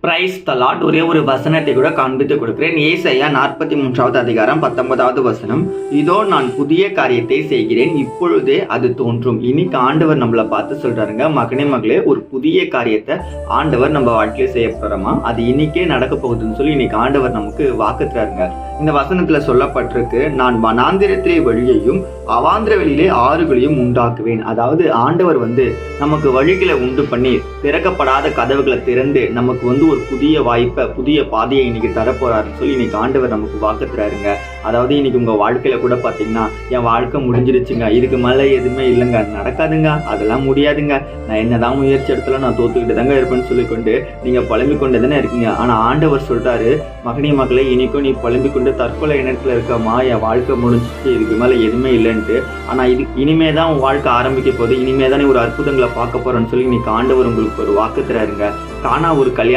Praise the Lord. ஒரே ஒரு வசனத்தை கூட காண்பித்து கொடுக்கிறேன். ஏசாயா 43வது அதிகாரம் 19வது வசனம். இதோ நான் புதிய காரியத்தை செய்கிறேன், இப்பொழுதே அது தோன்றும். இன்னைக்கு ஆண்டவர் நம்மளை பார்த்து சொல்றாருங்க, மகனே மகளே, ஒரு புதிய காரியத்தை ஆண்டவர் நம்ம வாழ்க்கையில செய்ய போறோமா, அது இன்னைக்கே நடக்க போகுதுன்னு சொல்லி இன்னைக்கு ஆண்டவர் நமக்கு வாக்குறாருங்க. இந்த வசனத்துல சொல்லப்பட்டிருக்கு, நான் வனாந்திரத்திலே வழியையும் அவாந்திர வெளியிலே ஆறுகளையும் உண்டாக்குவேன். அதாவது ஆண்டவர் நமக்கு வழிகளை உண்டு பண்ணி திறக்கப்படாத கதவுகளை திறந்து நமக்கு ஒரு புதிய வாய்ப்பை, புதிய பாதையை இன்னைக்கு தரப்போறாருன்னு சொல்லி இன்னைக்கு ஆண்டவர் நமக்கு வாக்குறாருங்க. அதாவது இன்னைக்கு உங்க வாழ்க்கையில கூட பாத்தீங்கன்னா, என் வாழ்க்கை முடிஞ்சிருச்சுங்க, இதுக்கு மேல எதுவுமே இல்லைங்க, நடக்காதுங்க, அதெல்லாம் முடியாதுங்க, நான் என்னதான் முயற்சி எடுத்தாலும் நான் தோத்துக்கிட்டு தாங்க இருப்பேன்னு சொல்லிக்கொண்டு நீங்க புலம்பிக் கொண்டு தானே இருக்கீங்க. ஆனா ஆண்டவர் சொல்றாரு, மகனே மகளே, இன்னைக்கும் நீ புலம்பிக் கொண்டு தற்கொலை எண்ணத்துல இருக்கமா, என் வாழ்க்கை முடிஞ்சிச்சு, இதுக்கு மேல எதுவுமே இல்லைன்ட்டு. ஆனா இது இனிமேதான் உன் வாழ்க்கை ஆரம்பிக்க போகுது, இனிமேதானே ஒரு அற்புதங்களை பார்க்க போறேன்னு சொல்லி இன்னைக்கு ஆண்டவர் உங்களுக்கு ஒரு வாக்கு தராருங்க. காணா ஒரு கல்யாணம்